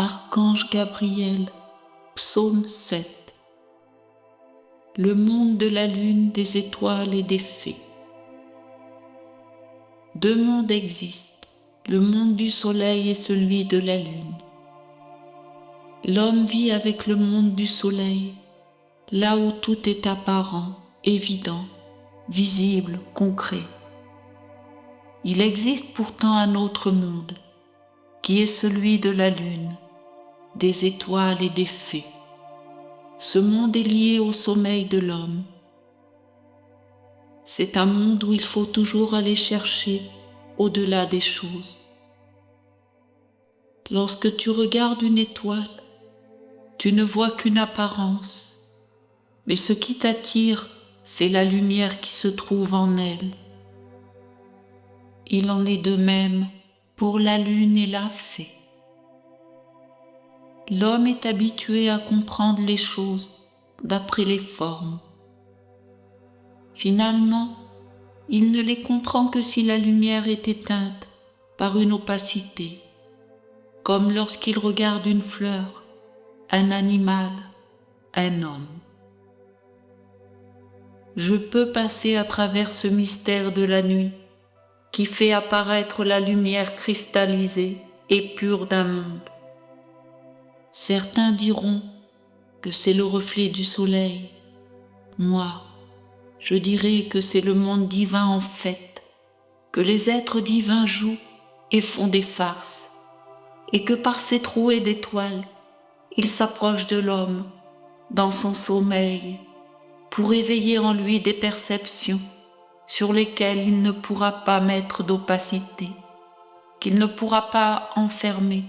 Archange Gabriel, psaume 7. Le monde de la lune, des étoiles et des fées. Deux mondes existent, le monde du soleil et celui de la lune. L'homme vit avec le monde du soleil, là où tout est apparent, évident, visible, concret. Il existe pourtant un autre monde, qui est celui de la lune, des étoiles et des fées. Ce monde est lié au sommeil de l'homme. C'est un monde où il faut toujours aller chercher au-delà des choses. Lorsque tu regardes une étoile, tu ne vois qu'une apparence, mais ce qui t'attire, c'est la lumière qui se trouve en elle. Il en est de même pour la lune et la fée. L'homme est habitué à comprendre les choses d'après les formes. Finalement, il ne les comprend que si la lumière est éteinte par une opacité, comme lorsqu'il regarde une fleur, un animal, un homme. Je peux passer à travers ce mystère de la nuit qui fait apparaître la lumière cristallisée et pure d'un monde. Certains diront que c'est le reflet du soleil. Moi, je dirais que c'est le monde divin en fait, que les êtres divins jouent et font des farces, et que par ces trouées d'étoiles, ils s'approchent de l'homme dans son sommeil pour éveiller en lui des perceptions sur lesquelles il ne pourra pas mettre d'opacité, qu'il ne pourra pas enfermer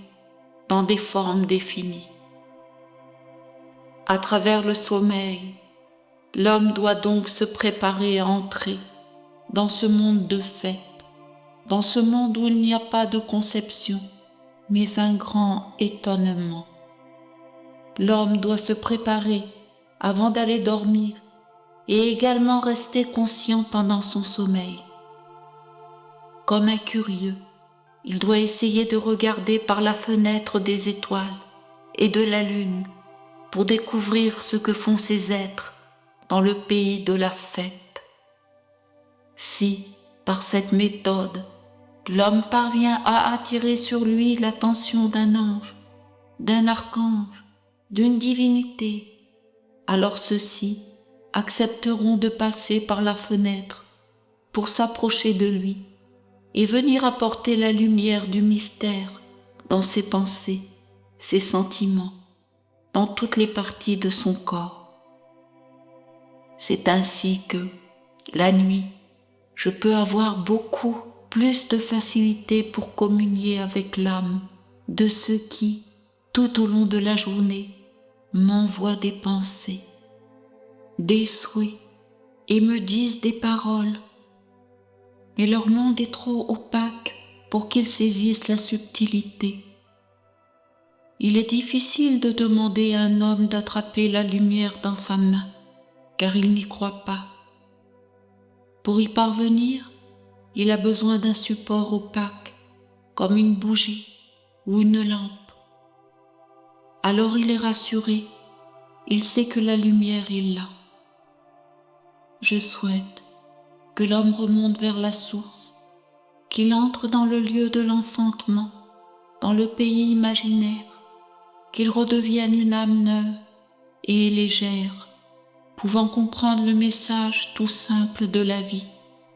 dans des formes définies. À travers le sommeil, l'homme doit donc se préparer à entrer dans ce monde de fait, dans ce monde où il n'y a pas de conception, mais un grand étonnement. L'homme doit se préparer avant d'aller dormir et également rester conscient pendant son sommeil. Comme un curieux, il doit essayer de regarder par la fenêtre des étoiles et de la lune pour découvrir ce que font ces êtres dans le pays de la fête. Si, par cette méthode, l'homme parvient à attirer sur lui l'attention d'un ange, d'un archange, d'une divinité, alors ceux-ci accepteront de passer par la fenêtre pour s'approcher de lui et venir apporter la lumière du mystère dans ses pensées, ses sentiments, dans toutes les parties de son corps. C'est ainsi que, la nuit, je peux avoir beaucoup plus de facilité pour communier avec l'âme de ceux qui, tout au long de la journée, m'envoient des pensées, des souhaits et me disent des paroles. Et leur monde est trop opaque pour qu'ils saisissent la subtilité. Il est difficile de demander à un homme d'attraper la lumière dans sa main, car il n'y croit pas. Pour y parvenir, il a besoin d'un support opaque, comme une bougie ou une lampe. Alors il est rassuré, il sait que la lumière est là. Je souhaite que l'homme remonte vers la source, qu'il entre dans le lieu de l'enfantement, dans le pays imaginaire, qu'il redevienne une âme neuve et légère, pouvant comprendre le message tout simple de la vie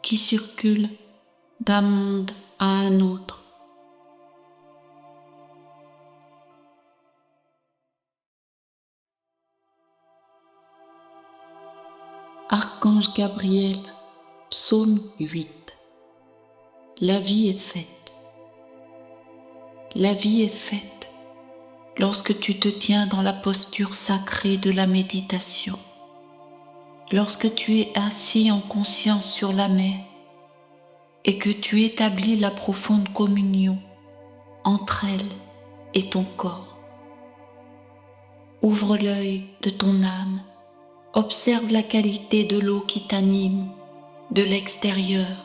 qui circule d'un monde à un autre. Archange Gabriel, psaume 8. La vie est faite. La vie est faite lorsque tu te tiens dans la posture sacrée de la méditation, lorsque tu es assis en conscience sur la mer et que tu établis la profonde communion entre elle et ton corps. Ouvre l'œil de ton âme, observe la qualité de l'eau qui t'anime, de l'extérieur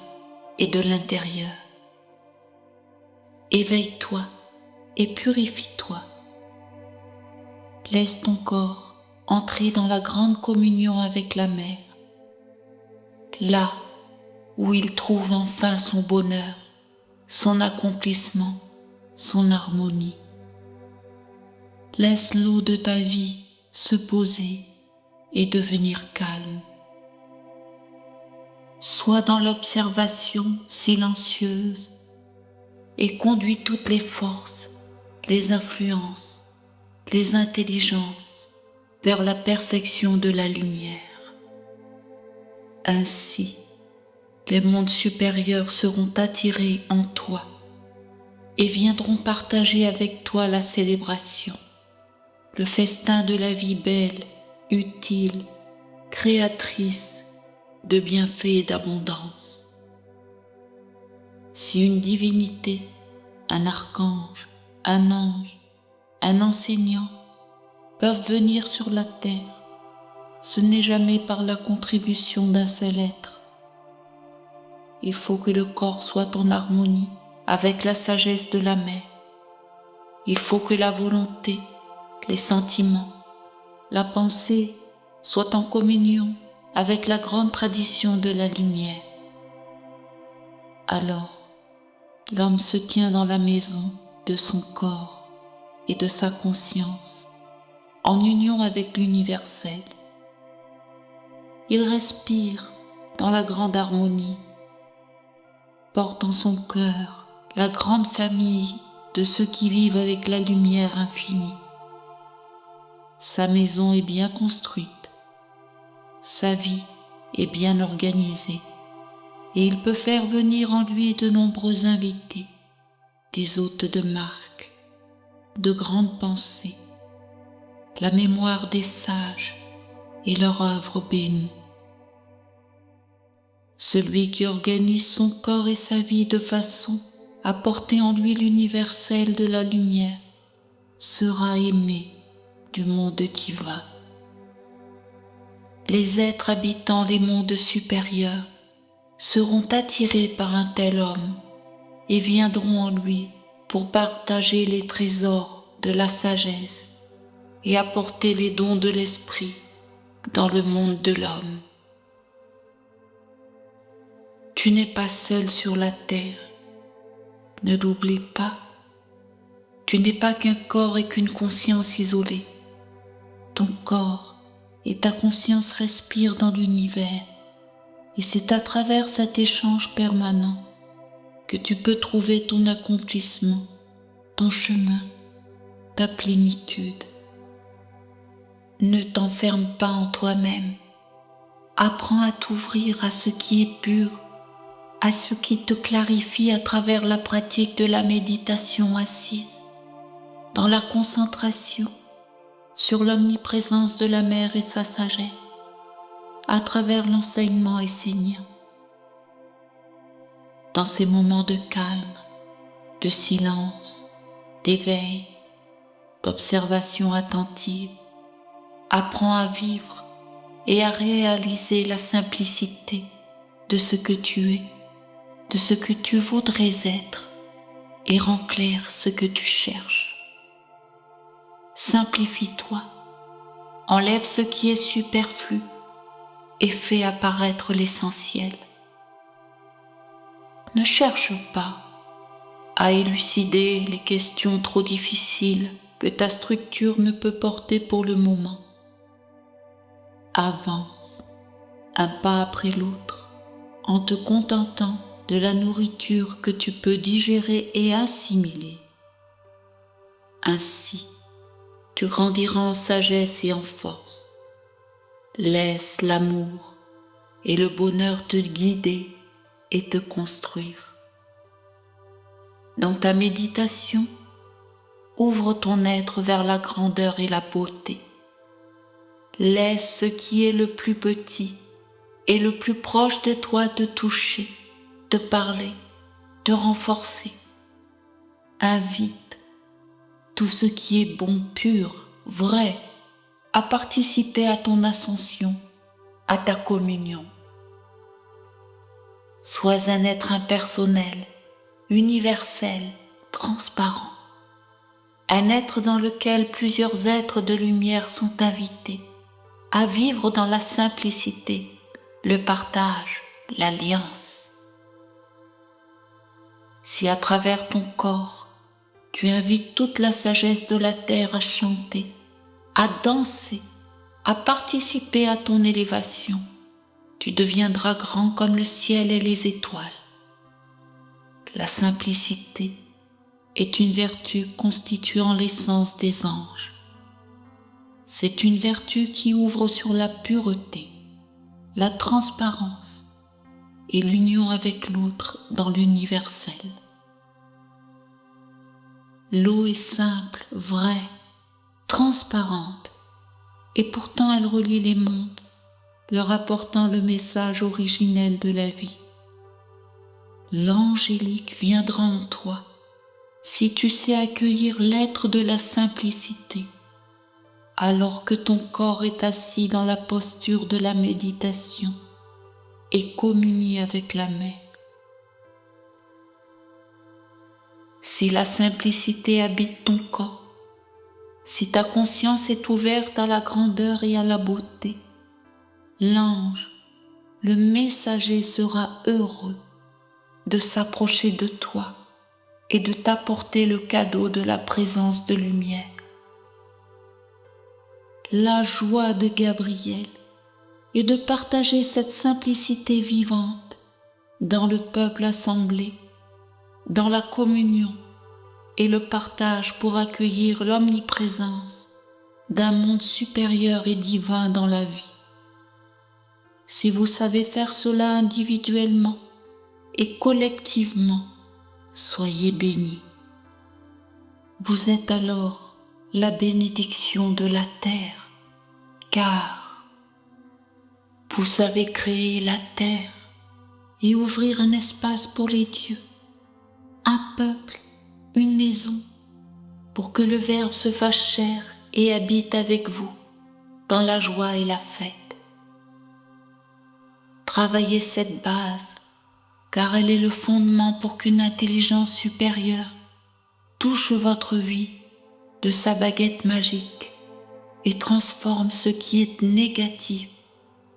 et de l'intérieur. Éveille-toi et purifie-toi Laisse ton corps entrer dans la grande communion avec la mer, là où il trouve enfin son bonheur, son accomplissement, son harmonie. Laisse l'eau de ta vie se poser et devenir calme. Sois dans l'observation silencieuse et conduis toutes les forces, les influences, les intelligences vers la perfection de la lumière. Ainsi, les mondes supérieurs seront attirés en toi et viendront partager avec toi la célébration, le festin de la vie belle, utile, créatrice de bienfaits et d'abondance. Si une divinité, un archange, un ange, un enseignant peuvent venir sur la terre, ce n'est jamais par la contribution d'un seul être. Il faut que le corps soit en harmonie avec la sagesse de la mer. Il faut que la volonté, les sentiments, la pensée soient en communion avec la grande tradition de la lumière. Alors, l'homme se tient dans la maison de son corps et de sa conscience, en union avec l'universel. Il respire dans la grande harmonie, porte en son cœur la grande famille de ceux qui vivent avec la lumière infinie. Sa maison est bien construite, sa vie est bien organisée, et il peut faire venir en lui de nombreux invités, des hôtes de marque, de grandes pensées, la mémoire des sages et leur œuvre bénie. Celui qui organise son corps et sa vie de façon à porter en lui l'universel de la lumière sera aimé du monde divin. Les êtres habitant les mondes supérieurs seront attirés par un tel homme et viendront en lui pour partager les trésors de la sagesse et apporter les dons de l'esprit dans le monde de l'homme. Tu n'es pas seul sur la terre, ne l'oublie pas. Tu n'es pas qu'un corps et qu'une conscience isolée. Ton corps et ta conscience respirent dans l'univers, et c'est à travers cet échange permanent que tu peux trouver ton accomplissement, ton chemin, ta plénitude. Ne t'enferme pas en toi-même. Apprends à t'ouvrir à ce qui est pur, à ce qui te clarifie à travers la pratique de la méditation assise, dans la concentration sur l'omniprésence de la mer et sa sagesse, à travers l'enseignement enseignant. Dans ces moments de calme, de silence, d'éveil, d'observation attentive, apprends à vivre et à réaliser la simplicité de ce que tu es, de ce que tu voudrais être, et rends clair ce que tu cherches. Simplifie-toi, enlève ce qui est superflu et fais apparaître l'essentiel. Ne cherche pas à élucider les questions trop difficiles que ta structure ne peut porter pour le moment. Avance, un pas après l'autre, en te contentant de la nourriture que tu peux digérer et assimiler. Ainsi, tu grandiras en sagesse et en force. Laisse l'amour et le bonheur te guider et te construire. Dans ta méditation, ouvre ton être vers la grandeur et la beauté. Laisse ce qui est le plus petit et le plus proche de toi te toucher, te parler, te renforcer. Invite tout ce qui est bon, pur, vrai, à participer à ton ascension, à ta communion. Sois un être impersonnel, universel, transparent. un être dans lequel plusieurs êtres de lumière sont invités à vivre dans la simplicité, le partage, l'alliance. Si à travers ton corps, tu invites toute la sagesse de la terre à chanter, à danser, à participer à ton élévation, tu deviendras grand comme le ciel et les étoiles. La simplicité est une vertu constituant l'essence des anges. C'est une vertu qui ouvre sur la pureté, la transparence et l'union avec l'autre dans l'universel. L'eau est simple, vraie, transparente, et pourtant elle relie les mondes, leur apportant le message originel de la vie. L'angélique viendra en toi si tu sais accueillir l'être de la simplicité, alors que ton corps est assis dans la posture de la méditation et communie avec la mer. Si la simplicité habite ton corps, si ta conscience est ouverte à la grandeur et à la beauté, l'ange, le messager sera heureux de s'approcher de toi et de t'apporter le cadeau de la présence de lumière. La joie de Gabriel est de partager cette simplicité vivante dans le peuple assemblé, dans la communion et le partage pour accueillir l'omniprésence d'un monde supérieur et divin dans la vie. Si vous savez faire cela individuellement et collectivement, soyez bénis. Vous êtes alors la bénédiction de la terre, car vous savez créer la terre et ouvrir un espace pour les dieux, un peuple, une maison, pour que le Verbe se fasse chair et habite avec vous dans la joie et la fête. Travaillez cette base, car elle est le fondement pour qu'une intelligence supérieure touche votre vie de sa baguette magique et transforme ce qui est négatif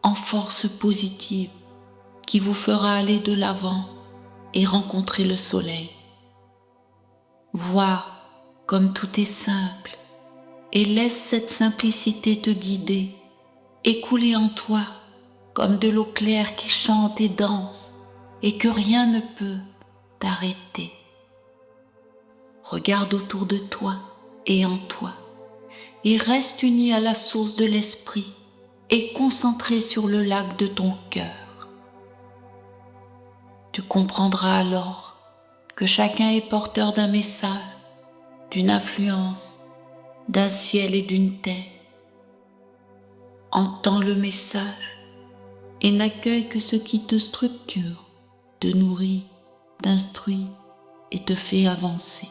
en force positive qui vous fera aller de l'avant et rencontrer le soleil. Vois comme tout est simple et laisse cette simplicité te guider et couler en toi comme de l'eau claire qui chante et danse et que rien ne peut t'arrêter. Regarde autour de toi et en toi et reste uni à la source de l'esprit et concentré sur le lac de ton cœur. Tu comprendras alors que chacun est porteur d'un message, d'une influence, d'un ciel et d'une terre. Entends le message et n'accueille que ce qui te structure, te nourrit, t'instruit et te fait avancer.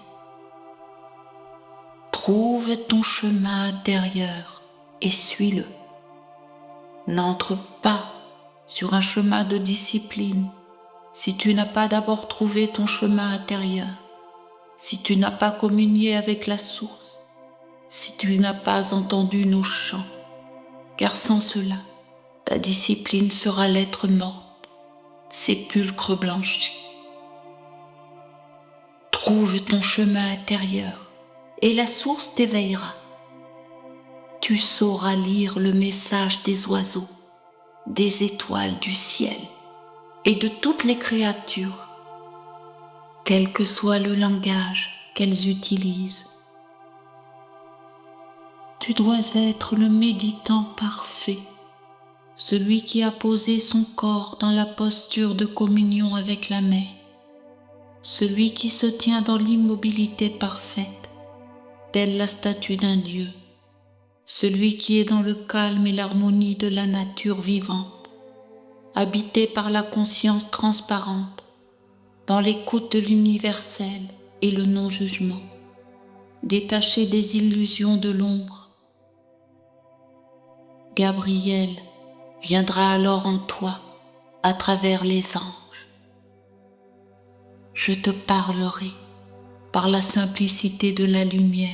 Trouve ton chemin intérieur et suis-le. N'entre pas sur un chemin de discipline si tu n'as pas d'abord trouvé ton chemin intérieur, si tu n'as pas communié avec la source, si tu n'as pas entendu nos chants, car sans cela, ta discipline sera lettre morte, sépulcre blanchi. Trouve ton chemin intérieur et la source t'éveillera. Tu sauras lire le message des oiseaux, des étoiles du ciel et de toutes les créatures, quel que soit le langage qu'elles utilisent. Tu dois être le méditant parfait, celui qui a posé son corps dans la posture de communion avec la mer, celui qui se tient dans l'immobilité parfaite, telle la statue d'un dieu, celui qui est dans le calme et l'harmonie de la nature vivante, habité par la conscience transparente, dans l'écoute de l'universel et le non-jugement, détaché des illusions de l'ombre. Gabriel viendra alors en toi à travers les anges. Je te parlerai par la simplicité de la lumière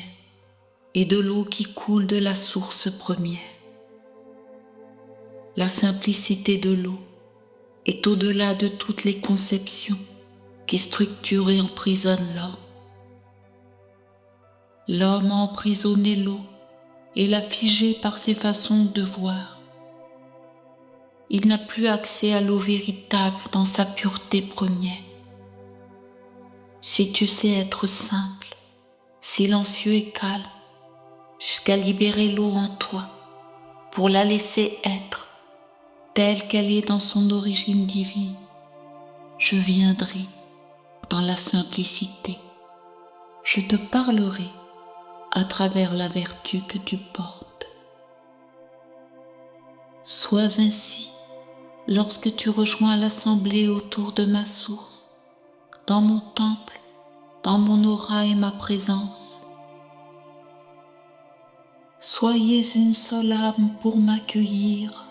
et de l'eau qui coule de la source première. La simplicité de l'eau est au-delà de toutes les conceptions qui structurent et emprisonnent l'homme. L'homme a emprisonné l'eau et l'a figée par ses façons de voir. Il n'a plus accès à l'eau véritable dans sa pureté première. Si tu sais être simple, silencieux et calme, jusqu'à libérer l'eau en toi, pour la laisser être, telle qu'elle est dans son origine divine, je viendrai dans la simplicité. Je te parlerai à travers la vertu que tu portes. Sois ainsi lorsque tu rejoins l'assemblée autour de ma source, dans mon temple, dans mon aura et ma présence. Soyez une seule âme pour m'accueillir,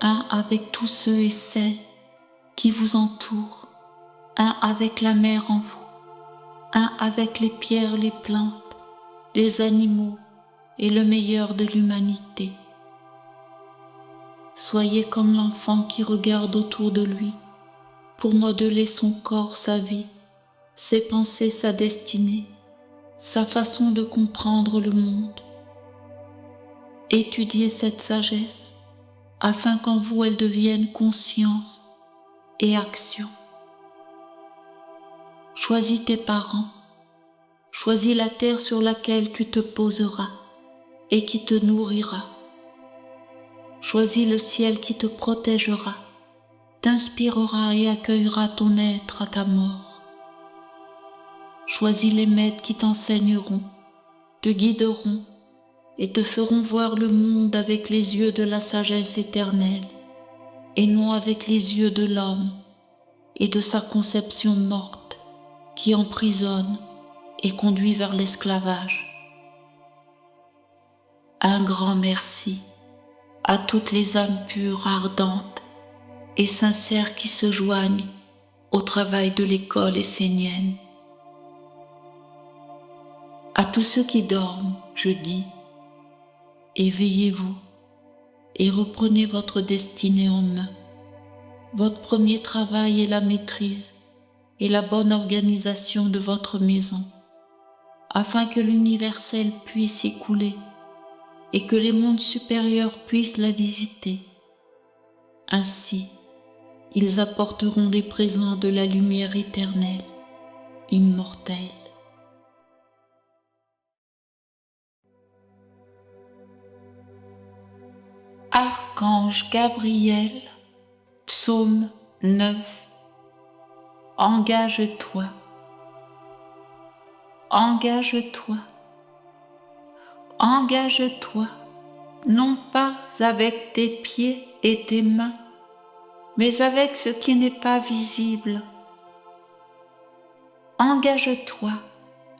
un avec tous ceux et celles qui vous entourent, un avec la mer en vous, un avec les pierres, les plantes, les animaux et le meilleur de l'humanité. Soyez comme l'enfant qui regarde autour de lui pour modeler son corps, sa vie, ses pensées, sa destinée, sa façon de comprendre le monde. Étudiez cette sagesse afin qu'en vous elle devienne conscience et action. Choisis tes parents, choisis la terre sur laquelle tu te poseras et qui te nourrira. Choisis le ciel qui te protégera, t'inspirera et accueillera ton être à ta mort. Choisis les maîtres qui t'enseigneront, te guideront et te feront voir le monde avec les yeux de la sagesse éternelle et non avec les yeux de l'homme et de sa conception morte qui emprisonne et conduit vers l'esclavage. Un grand merci à toutes les âmes pures, ardentes et sincères qui se joignent au travail de l'école essénienne. À tous ceux qui dorment, je dis, éveillez-vous et reprenez votre destinée en main. Votre premier travail est la maîtrise et la bonne organisation de votre maison, afin que l'universel puisse y couler et que les mondes supérieurs puissent la visiter. Ainsi, ils apporteront les présents de la lumière éternelle, immortelle. Archange Gabriel, Psaume 9. Engage-toi, engage-toi, engage-toi, non pas avec tes pieds et tes mains, mais avec ce qui n'est pas visible. Engage-toi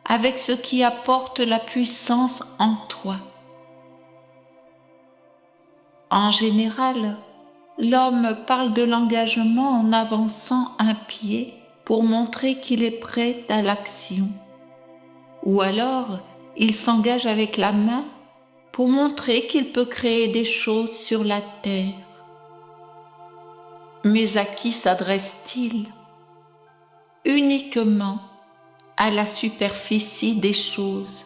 avec ce qui apporte la puissance en toi. En général, l'homme parle de l'engagement en avançant un pied pour montrer qu'il est prêt à l'action. Ou alors, il s'engage avec la main pour montrer qu'il peut créer des choses sur la terre. Mais à qui s'adresse-t-il? Uniquement à la superficie des choses.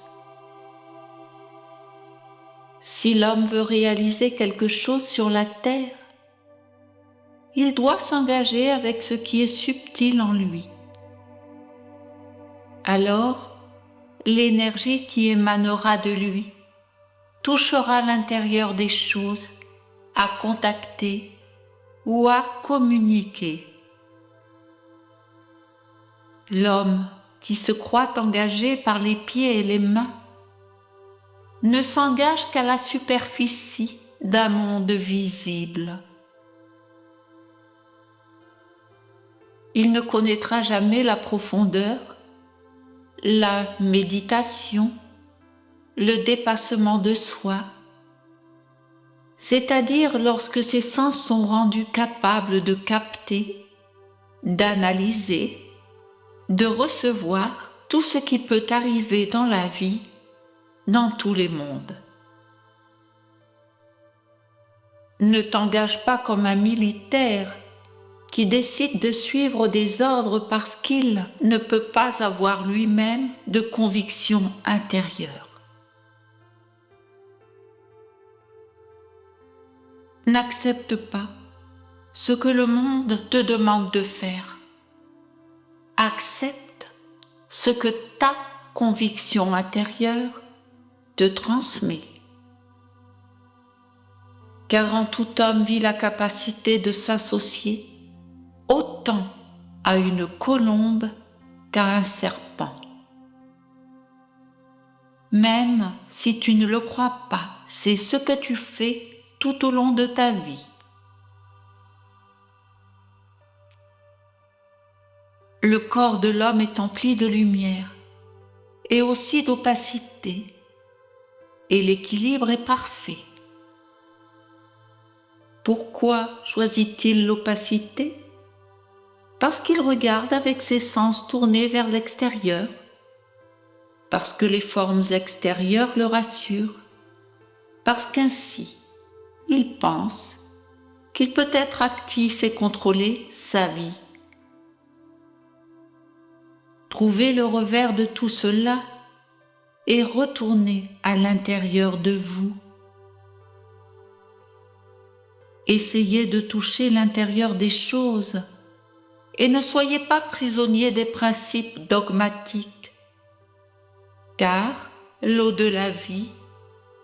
Si l'homme veut réaliser quelque chose sur la terre, il doit s'engager avec ce qui est subtil en lui. Alors, l'énergie qui émanera de lui touchera l'intérieur des choses à contacter ou à communiquer. L'homme qui se croit engagé par les pieds et les mains ne s'engage qu'à la superficie d'un monde visible. Il ne connaîtra jamais la profondeur, la méditation, le dépassement de soi, c'est-à-dire lorsque ses sens sont rendus capables de capter, d'analyser, de recevoir tout ce qui peut arriver dans la vie dans tous les mondes. Ne t'engage pas comme un militaire qui décide de suivre des ordres parce qu'il ne peut pas avoir lui-même de conviction intérieure. N'accepte pas ce que le monde te demande de faire. Accepte ce que ta conviction intérieure te transmet. Car en tout homme vit la capacité de s'associer autant à une colombe qu'à un serpent. Même si tu ne le crois pas, c'est ce que tu fais tout au long de ta vie. Le corps de l'homme est empli de lumière et aussi d'opacité, et l'équilibre est parfait. Pourquoi choisit-il l'opacité ? Parce qu'il regarde avec ses sens tournés vers l'extérieur, parce que les formes extérieures le rassurent, parce qu'ainsi, il pense qu'il peut être actif et contrôler sa vie. Trouvez le revers de tout cela et retournez à l'intérieur de vous. Essayez de toucher l'intérieur des choses et ne soyez pas prisonniers des principes dogmatiques, car l'eau de la vie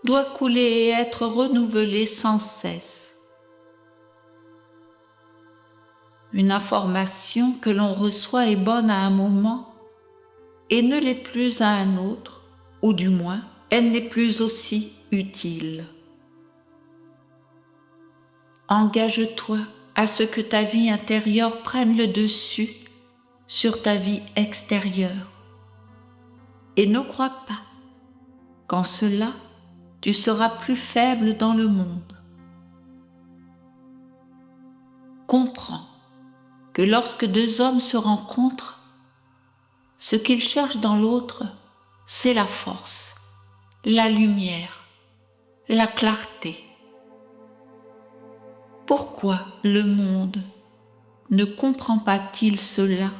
doit couler et être renouvelée sans cesse. Une information que l'on reçoit est bonne à un moment et ne l'est plus à un autre, ou du moins, elle n'est plus aussi utile. Engage-toi à ce que ta vie intérieure prenne le dessus sur ta vie extérieure. Et ne crois pas qu'en cela, tu seras plus faible dans le monde. Comprends que lorsque deux hommes se rencontrent, ce qu'ils cherchent dans l'autre, c'est la force, la lumière, la clarté. Pourquoi le monde ne comprend pas-il cela ?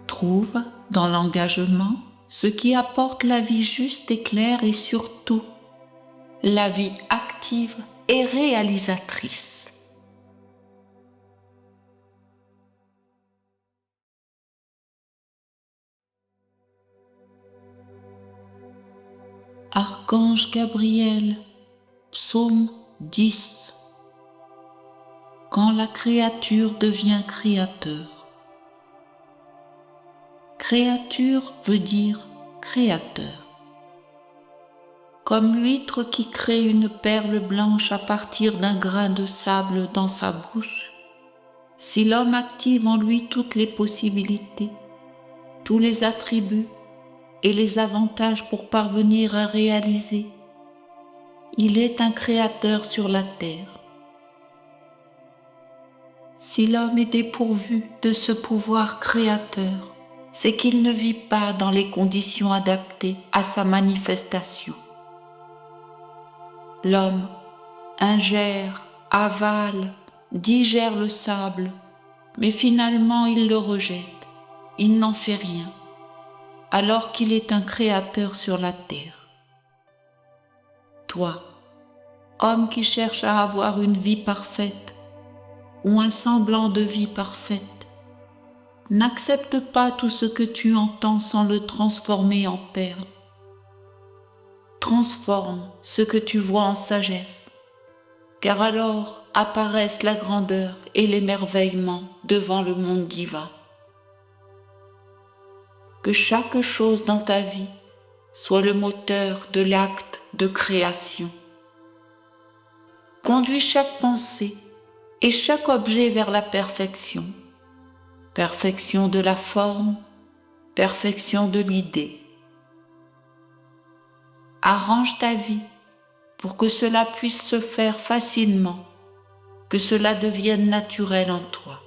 Trouve dans l'engagement ce qui apporte la vie juste et claire et surtout la vie active et réalisatrice. Archange Gabriel, Psaume 10. Quand la créature devient créateur. Créature veut dire créateur. Comme l'huître qui crée une perle blanche à partir d'un grain de sable dans sa bouche, si l'homme active en lui toutes les possibilités, tous les attributs et les avantages pour parvenir à réaliser, il est un créateur sur la terre. Si l'homme est dépourvu de ce pouvoir créateur, c'est qu'il ne vit pas dans les conditions adaptées à sa manifestation. L'homme ingère, avale, digère le sable, mais finalement il le rejette, il n'en fait rien, alors qu'il est un créateur sur la terre. Toi, homme qui cherche à avoir une vie parfaite ou un semblant de vie parfaite, n'accepte pas tout ce que tu entends sans le transformer en perle. Transforme ce que tu vois en sagesse, car alors apparaissent la grandeur et l'émerveillement devant le monde divin. Que chaque chose dans ta vie soit le moteur de l'acte de création. Conduis chaque pensée et chaque objet vers la perfection. Perfection de la forme, perfection de l'idée. Arrange ta vie pour que cela puisse se faire facilement, que cela devienne naturel en toi.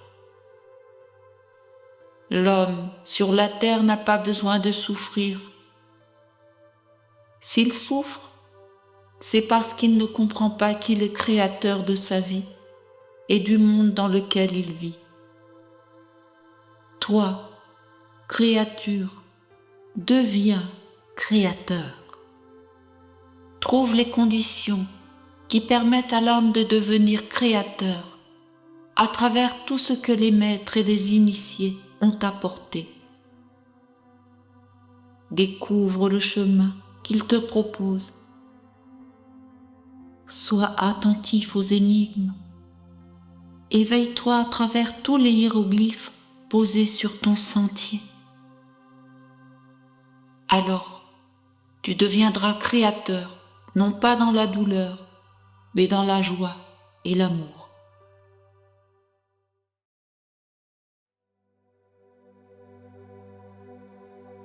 L'homme sur la terre n'a pas besoin de souffrir S'il souffre, c'est parce qu'il ne comprend pas qu'il est créateur de sa vie et du monde dans lequel il vit. Toi, créature, deviens créateur. Trouve les conditions qui permettent à l'homme de devenir créateur à travers tout ce que les maîtres et les initiés ont apporté. Découvre le chemin qu'ils te proposent. Sois attentif aux énigmes. Éveille-toi à travers tous les hiéroglyphes posés sur ton sentier. Alors, tu deviendras créateur, non pas dans la douleur, mais dans la joie et l'amour.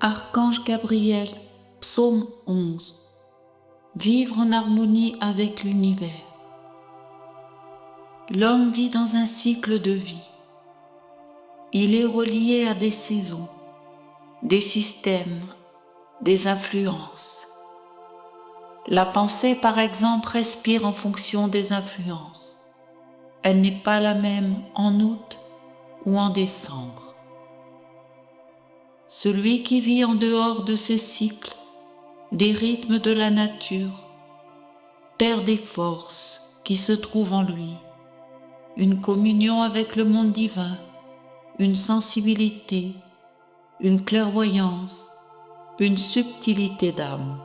Archange Gabriel, Psaume 11. Vivre en harmonie avec l'univers. L'homme vit dans un cycle de vie. Il est relié à des saisons, des systèmes, des influences. La pensée, par exemple, respire en fonction des influences. Elle n'est pas la même en août ou en décembre. Celui qui vit en dehors de ces cycles, des rythmes de la nature, perd des forces qui se trouvent en lui, une communion avec le monde divin, une sensibilité, une clairvoyance, une subtilité d'âme.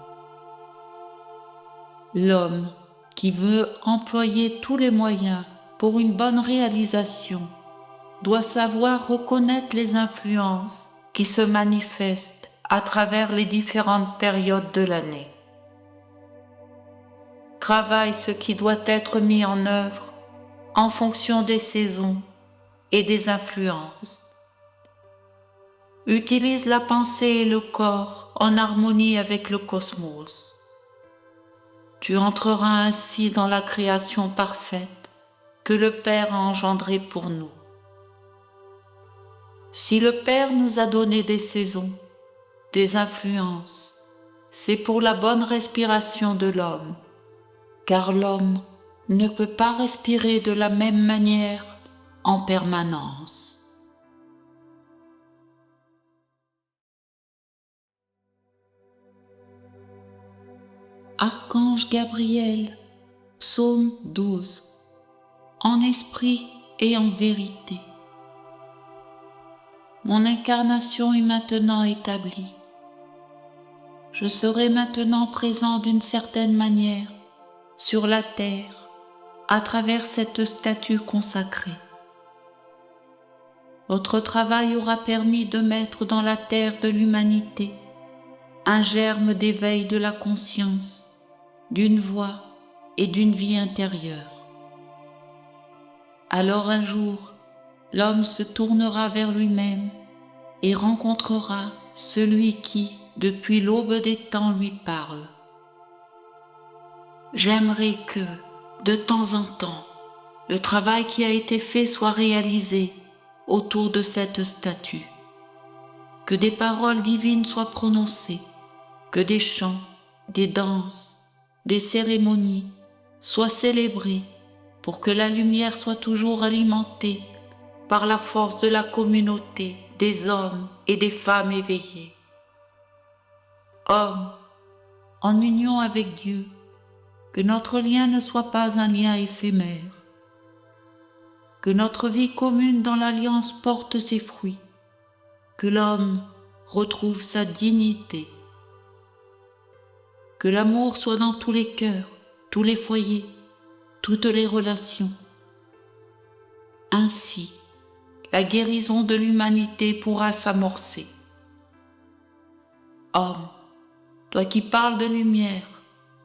L'homme qui veut employer tous les moyens pour une bonne réalisation doit savoir reconnaître les influences qui se manifestent à travers les différentes périodes de l'année. Travaille ce qui doit être mis en œuvre en fonction des saisons et des influences. Utilise la pensée et le corps en harmonie avec le cosmos. Tu entreras ainsi dans la création parfaite que le Père a engendrée pour nous. Si le Père nous a donné des saisons, des influences, c'est pour la bonne respiration de l'homme, car l'homme ne peut pas respirer de la même manière en permanence. Archange Gabriel, Psaume 12. En esprit et en vérité. Mon incarnation est maintenant établie. Je serai maintenant présent d'une certaine manière sur la terre à travers cette statue consacrée. Votre travail aura permis de mettre dans la terre de l'humanité un germe d'éveil de la conscience, d'une voix et d'une vie intérieure. Alors un jour, l'homme se tournera vers lui-même et rencontrera celui qui, depuis l'aube des temps, lui parle. J'aimerais que, de temps en temps, le travail qui a été fait soit réalisé autour de cette statue, que des paroles divines soient prononcées, que des chants, des danses, des cérémonies soient célébrées pour que la lumière soit toujours alimentée par la force de la communauté des hommes et des femmes éveillés. Hommes, en union avec Dieu, que notre lien ne soit pas un lien éphémère, que notre vie commune dans l'alliance porte ses fruits, que l'homme retrouve sa dignité, que l'amour soit dans tous les cœurs, tous les foyers, toutes les relations. Ainsi, la guérison de l'humanité pourra s'amorcer. Homme, toi qui parles de lumière,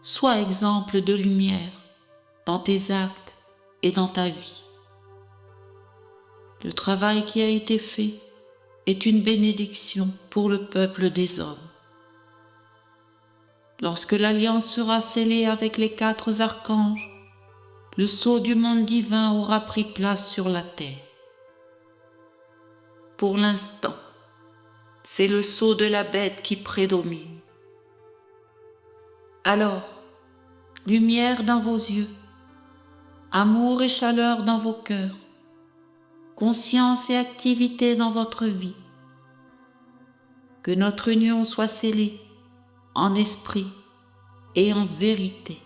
sois exemple de lumière dans tes actes et dans ta vie. Le travail qui a été fait est une bénédiction pour le peuple des hommes. Lorsque l'alliance sera scellée avec les 4 archanges, le sceau du monde divin aura pris place sur la terre. Pour l'instant, c'est le sceau de la bête qui prédomine. Alors, lumière dans vos yeux, amour et chaleur dans vos cœurs, conscience et activité dans votre vie. Que notre union soit scellée en esprit et en vérité.